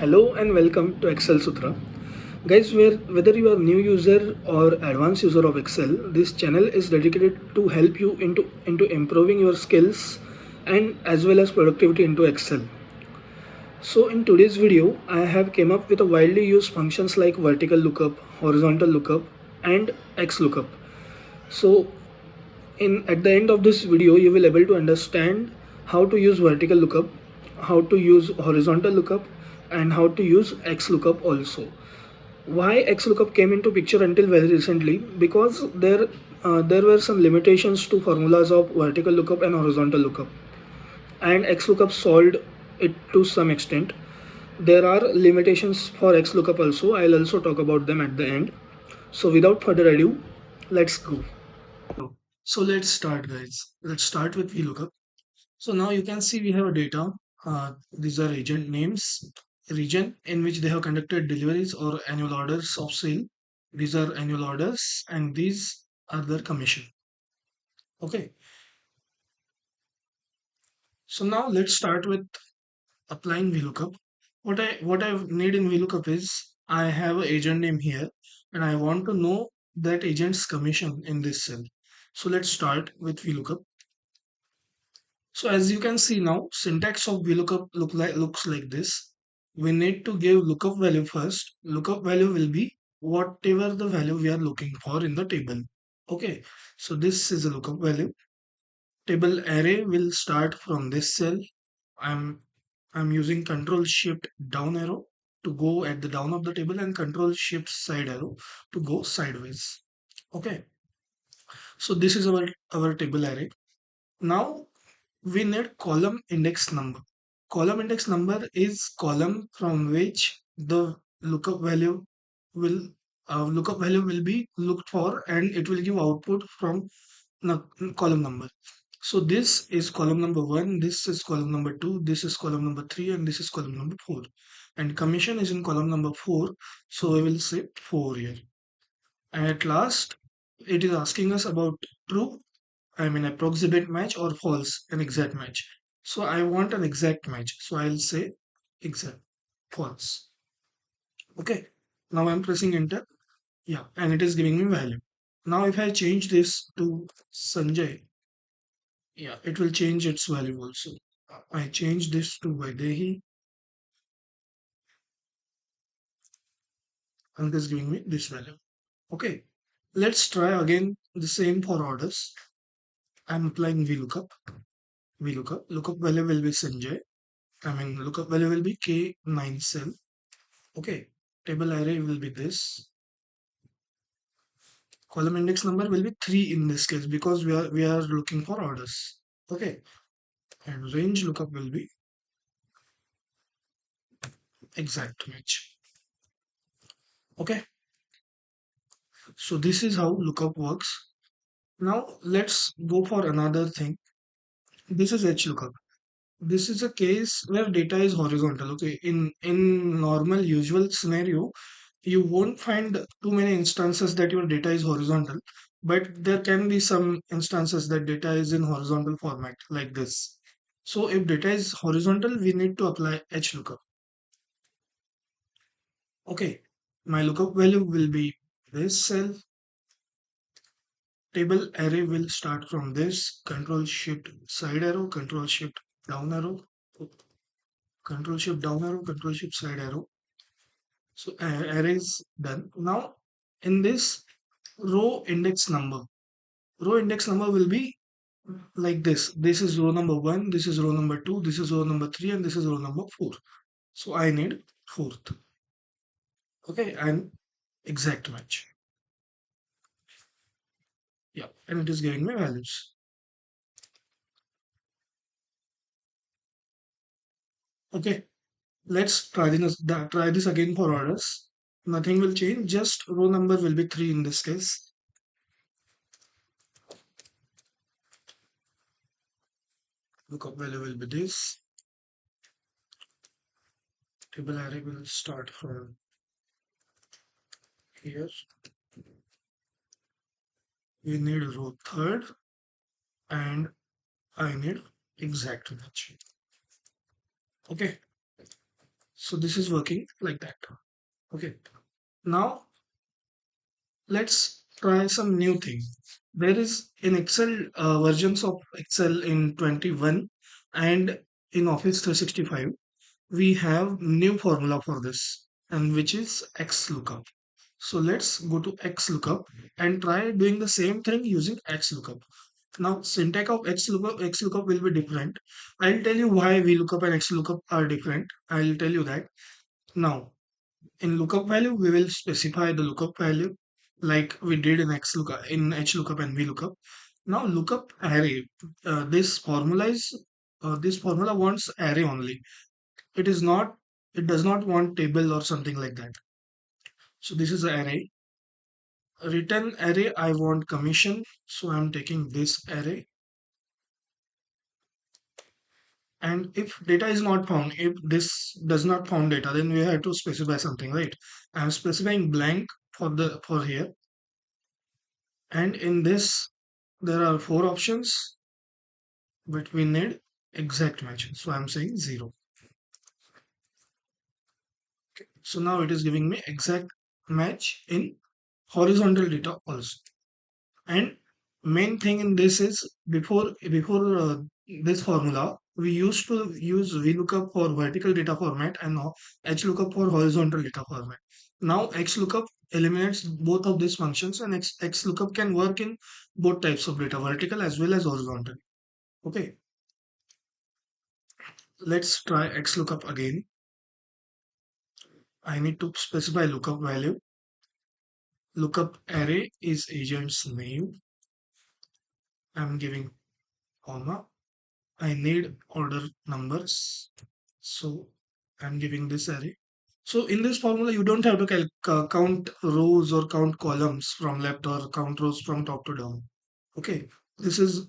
Hello and welcome to ExcelSutra. Guys, whether you are new user or advanced user of Excel, this channel is dedicated to help you into improving your skills and as well as productivity into Excel. So in today's video, I have came up with a widely used functions like vertical lookup, horizontal lookup, and Xlookup. So in at the end of this video, you will able to understand how to use vertical lookup, how to use horizontal lookup, and how to use Xlookup also. Why Xlookup came into picture until very recently? Because there were some limitations to formulas of vertical lookup and horizontal lookup, and Xlookup solved it to some extent. There are limitations for Xlookup also. I'll also talk about them at the end. So without further ado, let's go. So let's start, guys. Let's start with VLOOKUP. So now you can see we have a data. These are agent names, region in which they have conducted deliveries or annual orders of sale. These are annual orders and these are their commission. Okay. So now let's start with applying VLOOKUP. What I need in VLOOKUP is I have an agent name here and I want to know that agent's commission in this cell. So let's start with VLOOKUP. So as you can see now, syntax of VLOOKUP looks like this. We need to give lookup value first. Lookup value will be whatever the value we are looking for in the table. Okay, so this is a lookup value. Table array will start from this cell. I'm I'm using Control Shift down arrow to go at the down of the table and Control Shift side arrow to go sideways. Okay, so this is our table array. Now we need column index number. Column index number is column from which the lookup value will be looked for and it will give output from the column number. So this is column number 1, this is column number 2, this is column number 3, and this is column number 4. And commission is in column number 4, so we will say 4 here. And at last, it is asking us about true, I mean approximate match, or false, an exact match. So I want an exact match. So I'll say exact, false. Okay. Now I'm pressing enter. Yeah. And it is giving me value. Now if I change this to Sanjay, yeah, it will change its value also. I change this to Vaidehi and this giving me this value. Okay. Let's try again the same for orders. I'm applying VLOOKUP. VLOOKUP. Lookup value will be Sanjay. Lookup value will be K9 cell. Okay, table array will be this. Column index number will be 3 in this case because we are looking for orders. Okay, and range lookup will be exact match. Okay, so this is how lookup works. Now let's go for another thing. This is Hlookup. This is a case where data is horizontal. Okay, in normal usual scenario, you won't find too many instances that your data is horizontal, but there can be some instances that data is in horizontal format like this. So if data is horizontal, we need to apply Hlookup. Okay, my lookup value will be this cell. Table array will start from this. Control Shift side arrow, Control Shift down arrow, Control Shift down arrow, Control Shift side arrow. So array is done. Now in this row index number will be like this. This is row number 1, this is row number 2, this is row number 3, and this is row number 4. So I need fourth. Okay, and exact match. Yeah, and it is giving me values. Okay, let's try this again for orders. Nothing will change, just row number will be 3 in this case. Lookup value will be this. Table array will start from here. We need row third and I need exact match. Okay, So this is working like that. Okay. Now let's try some new thing. There is in Excel versions of Excel in 21 and in Office 365 we have new formula for this, and which is Xlookup. So let's go to Xlookup and try doing the same thing using Xlookup. Now syntax of Xlookup will be different. I'll tell you why VLOOKUP and Xlookup are different. I'll tell you that. Now in lookup value, we will specify the lookup value like we did in Hlookup and VLOOKUP. Now lookup array. This formula wants array only. It is not. It does not want table or something like that. So this is array. Return array. I want commission. So I'm taking this array. And if data is not found, if this does not found data, then we have to specify something, right? I'm specifying blank for here. And in this, there are four options, but we need exact match. So I'm saying 0. So now it is giving me exact match in horizontal data also. And main thing in this is before this formula, we used to use VLOOKUP for vertical data format and now HLOOKUP for horizontal data format. Now XLOOKUP eliminates both of these functions, and XLOOKUP can work in both types of data, vertical as well as horizontal. Okay, let's try XLOOKUP again. I need to specify lookup value. Lookup array is agent's name. I'm giving comma. I need order numbers. So I'm giving this array. So in this formula, you don't have to count rows or count columns from left or count rows from top to down. Okay, this is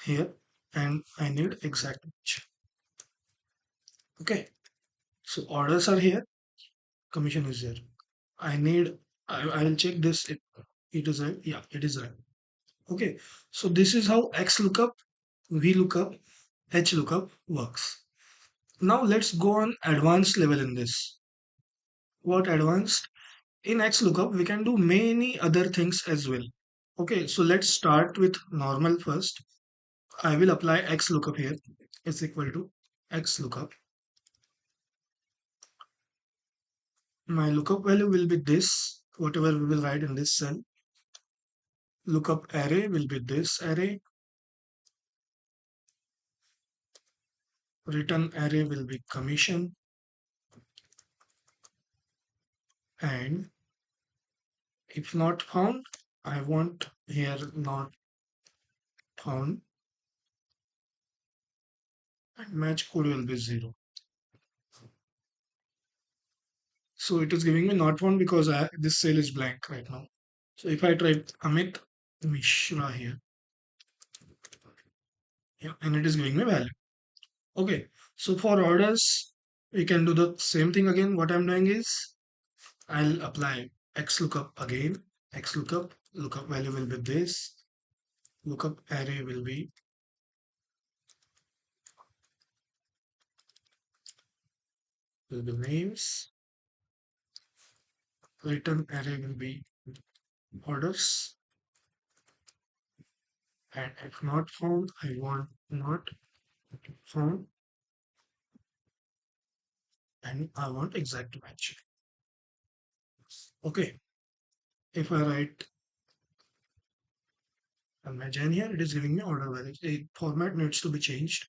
here and I need exact match. Okay, so orders are here, commission is here. I will check this. It is right. Yeah, it is right. Okay, so this is how XLOOKUP, VLOOKUP, HLOOKUP works. Now let's go on advanced level in this. What advanced? In XLOOKUP, we can do many other things as well. Okay, so let's start with normal first. I will apply XLOOKUP here. Is equal to XLOOKUP. My lookup value will be this, whatever we will write in this cell. Lookup array will be this array. Return array will be commission. And if not found, I want here not found, and match code will be 0. So it is giving me not found because this cell is blank right now. So if I try Amit Mishra here, yeah, and it is giving me value. Okay, so for orders, we can do the same thing again. What I'm doing is I'll apply XLOOKUP again. XLOOKUP, lookup value will be this. Lookup array will be names. Return array will be orders. And if not found, I want not found, and I want exact match. Okay, if I write a match in here, it is giving me order value. The format needs to be changed.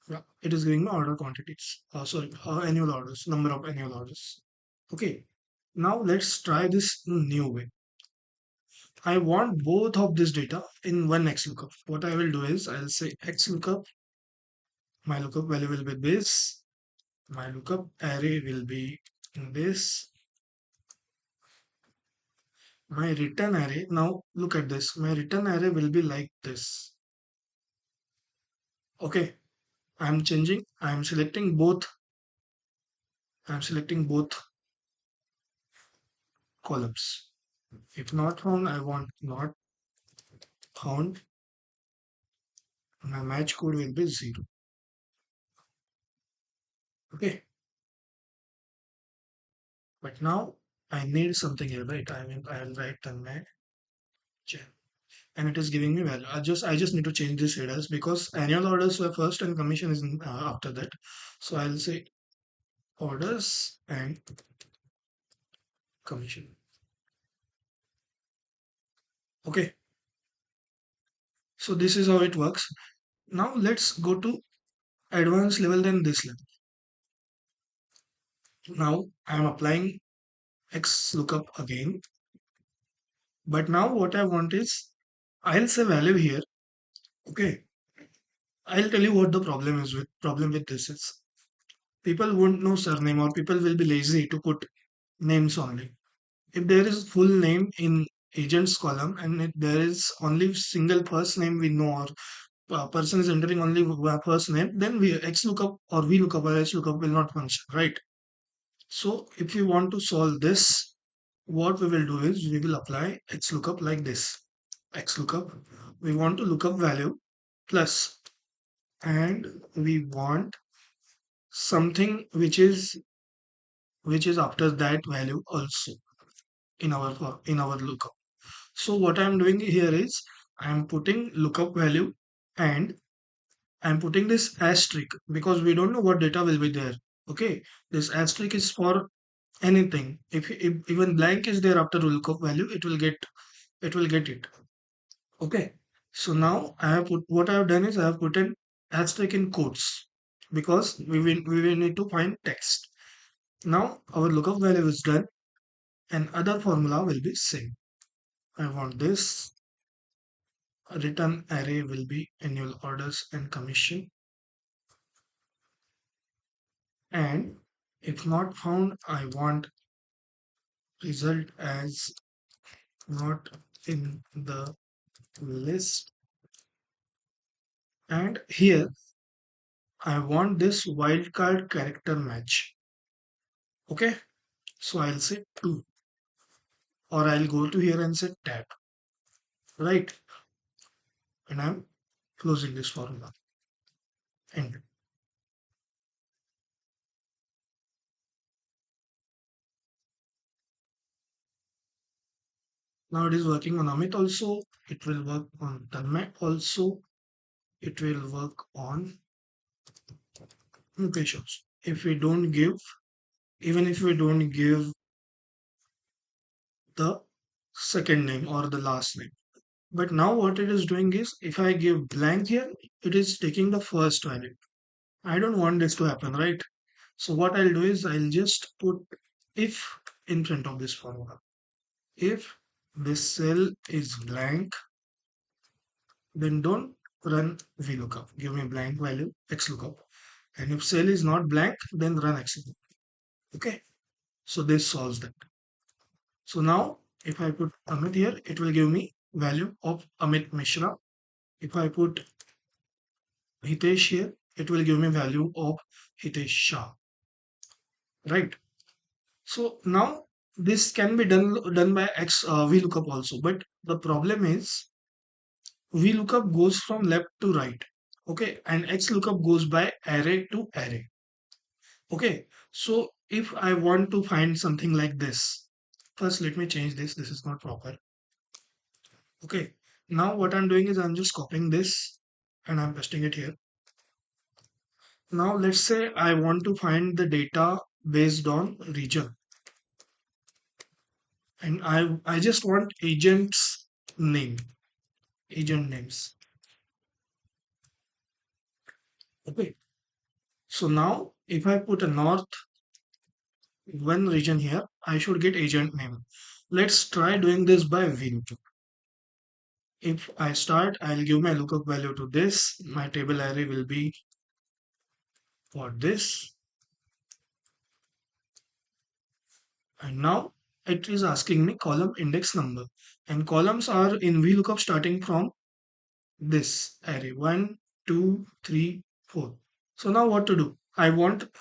Yeah, it is giving me order quantities. Sorry, annual orders, number of annual orders. Okay, now let's try this new way. I want both of this data in one XLOOKUP. What I will do is I'll say XLOOKUP, my lookup value will be this, my lookup array will be this, my return array. Now look at this, my return array will be like this. Okay, I'm selecting both columns. If not found, I want not found. My match code will be 0. Okay, but now I need something here, right? I'll write the match, and it is giving me value. I just need to change this headers because annual orders were first and commission is after that. So I'll say orders and commission. Okay, so this is how it works. Now let's go to advanced level than this level. Now I'm applying Xlookup again, but now what I want is I'll say value here. Okay, I'll tell you what the problem with this is. People won't know surname or people will be lazy to put names only. If there is full name in agents column and if there is only single first name we know or person is entering only first name, then we Xlookup or Vlookup or Xlookup will not function, right? So if we want to solve this, what we will do is we will apply Xlookup like this. Xlookup, we want to look up value plus, and we want something which is after that value also in our lookup. So what I'm doing here is I'm putting lookup value and I'm putting this asterisk because we don't know what data will be there. Okay, this asterisk is for anything. If even blank is there after lookup value, it will get it. Okay, so now I have put what I have done is I have put an asterisk in quotes because we will need to find text. Now our lookup value is done and other formula will be same. I want this return array will be annual orders and commission, and if not found I want result as not in the list, and here I want this wildcard character match. Okay, so I'll say 2 or I'll go to here and say tab, right? And I'm closing this formula and now it is working on Amit also, it will work on Tanmay also, it will work on Mukesh also. If we don't give, even if we don't give the second name or the last name. But now what it is doing is if I give blank here, it is taking the first value. I don't want this to happen, right? So what I'll do is I'll just put if in front of this formula. If this cell is blank, then don't run VLOOKUP. Give me blank value XLOOKUP. And if cell is not blank, then run XLOOKUP. Okay. So this solves that. So now if I put Amit here, it will give me value of Amit Mishra. If I put Hitesh here, it will give me value of Hitesh Shah. Right. So now this can be done by VLOOKUP also. But the problem is VLOOKUP goes from left to right. Okay. And XLOOKUP goes by array to array. Okay. So if I want to find something like this, first let me change this. This is not proper. Okay. Now what I'm doing is I'm just copying this and I'm pasting it here. Now let's say I want to find the data based on region and I just want agent's name, agent names. Okay. So now if I put a north one region here, I should get agent name. Let's try doing this by VLOOKUP. If I start, I'll give my lookup value to this. My table array will be for this. And now it is asking me column index number. And columns are in VLOOKUP starting from this array 1, 2, 3, 4. So now what to do? I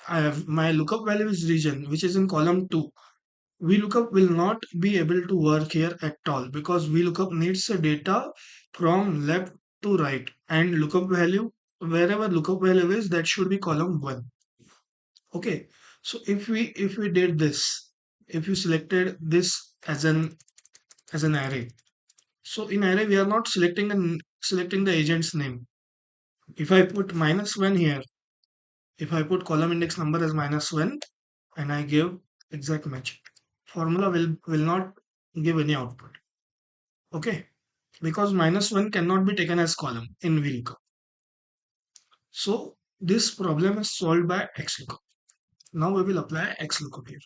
have my lookup value is region, which is in column 2. VLOOKUP will not be able to work here at all because VLOOKUP needs the data from left to right and lookup value, wherever lookup value is, that should be column 1. Okay, so if we did this, if you selected this as an array, so in array we are not selecting the agent's name. If I put -1 here, if I put column index number as -1 and I give exact match, formula will not give any output. Okay, because -1 cannot be taken as column in VLOOKUP. So this problem is solved by Xlookup. Now we will apply Xlookup here.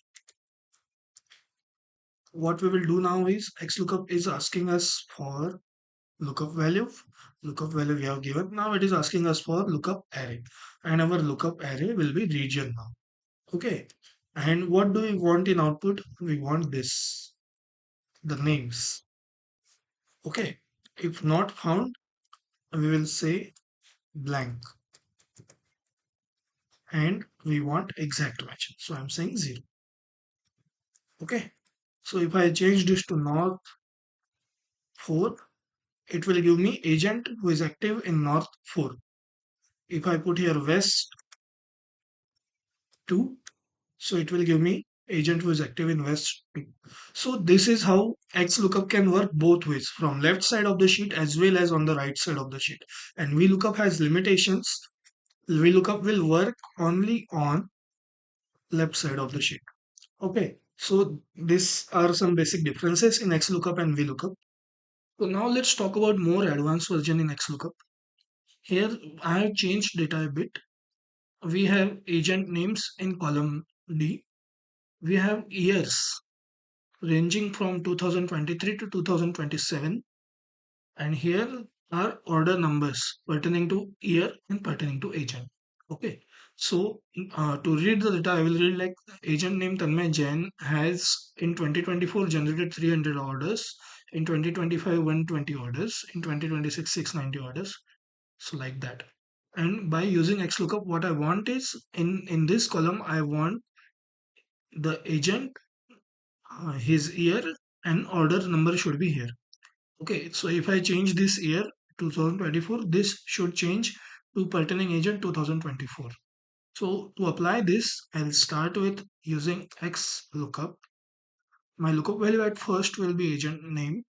What we will do now is Xlookup is asking us for lookup value. Lookup value we have given. Now it is asking us for lookup array, and our lookup array will be region now. Okay, and what do we want in output? We want this, the names. Okay, if not found, we will say blank, and we want exact match. So I'm saying 0. Okay, so if I change this to north 4, it will give me agent who is active in north 4. If I put here west 2, so it will give me agent who is active in west 2. So this is how Xlookup can work both ways, from left side of the sheet as well as on the right side of the sheet. And Vlookup has limitations. Vlookup will work only on left side of the sheet. Okay, so these are some basic differences in Xlookup and Vlookup. So now let's talk about more advanced version in Xlookup. Here I have changed data a bit. We have agent names in column D. We have years ranging from 2023 to 2027, and here are order numbers pertaining to year and pertaining to agent. Okay, so to read the data I will read like agent name Tanmay Jain has in 2024 generated 300 orders, in 2025 120 orders, in 2026 690 orders, so like that. And by using Xlookup, what I want is in this column I want the agent, his year and order number should be here. Okay, so if I change this year 2024, this should change to pertaining agent 2024. So to apply this, I'll start with using Xlookup. My lookup value at first will be agent name.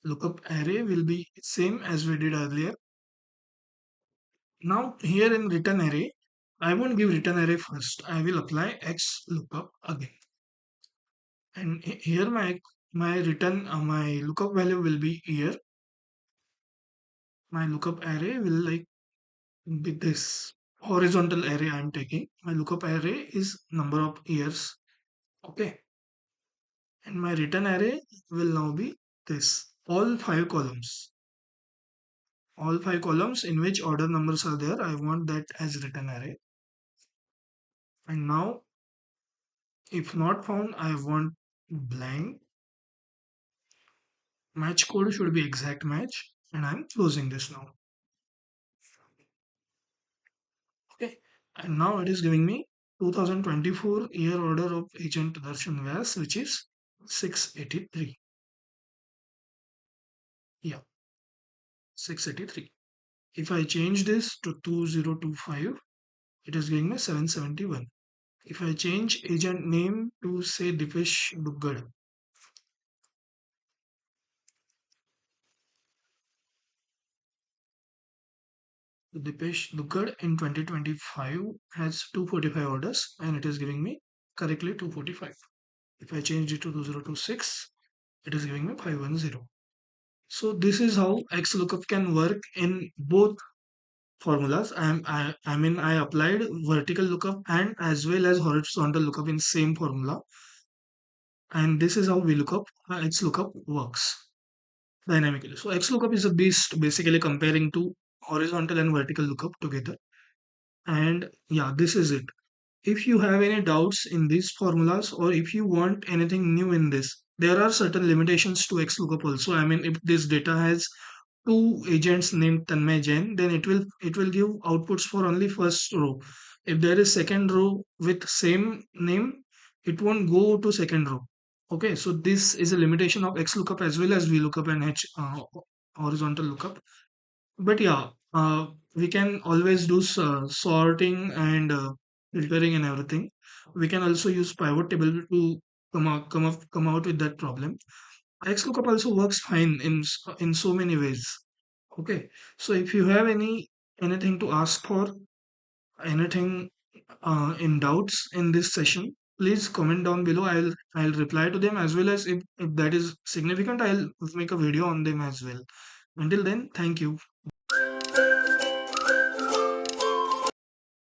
Lookup array will be same as we did earlier. Now here in return array, I won't give return array first. I will apply Xlookup again. And here my return my lookup value will be year. My lookup array will like be this horizontal array I am taking. My lookup array is number of years. Okay, and my return array will now be this all five columns in which order numbers are there. I want that as return array. And now if not found, I want blank. Match code should be exact match, and I'm closing this now. Okay, and now it is giving me 2024 year order of agent Darshan Vyas, which is 683. Yeah, 683. If I change this to 2025, it is giving me 771. If I change agent name to say Dipesh Duggad, Dipesh Duggad in 2025 has 245 orders and it is giving me correctly 245. If I change it to 2026, it is giving me 510. So this is how Xlookup can work in both formulas. I mean I applied vertical lookup and as well as horizontal lookup in same formula, and this is how VLOOKUP Xlookup works dynamically. So Xlookup is a beast basically comparing to horizontal and vertical lookup together. And yeah, this is it. If you have any doubts in these formulas or if you want anything new in this, there are certain limitations to Xlookup also. I mean, if this data has two agents named Tanmay Jain, then it will give outputs for only first row. If there is second row with same name, it won't go to second row. Okay, so this is a limitation of Xlookup as well as VLOOKUP and horizontal lookup. But yeah, we can always do sorting and filtering and everything. We can also use pivot table to come out with that problem. Xlookup also works fine in so many ways. Okay, so if you have anything to ask for, anything in doubts in this session, please comment down below. I'll reply to them, as well as if that is significant, I'll make a video on them as well. Until then, thank you.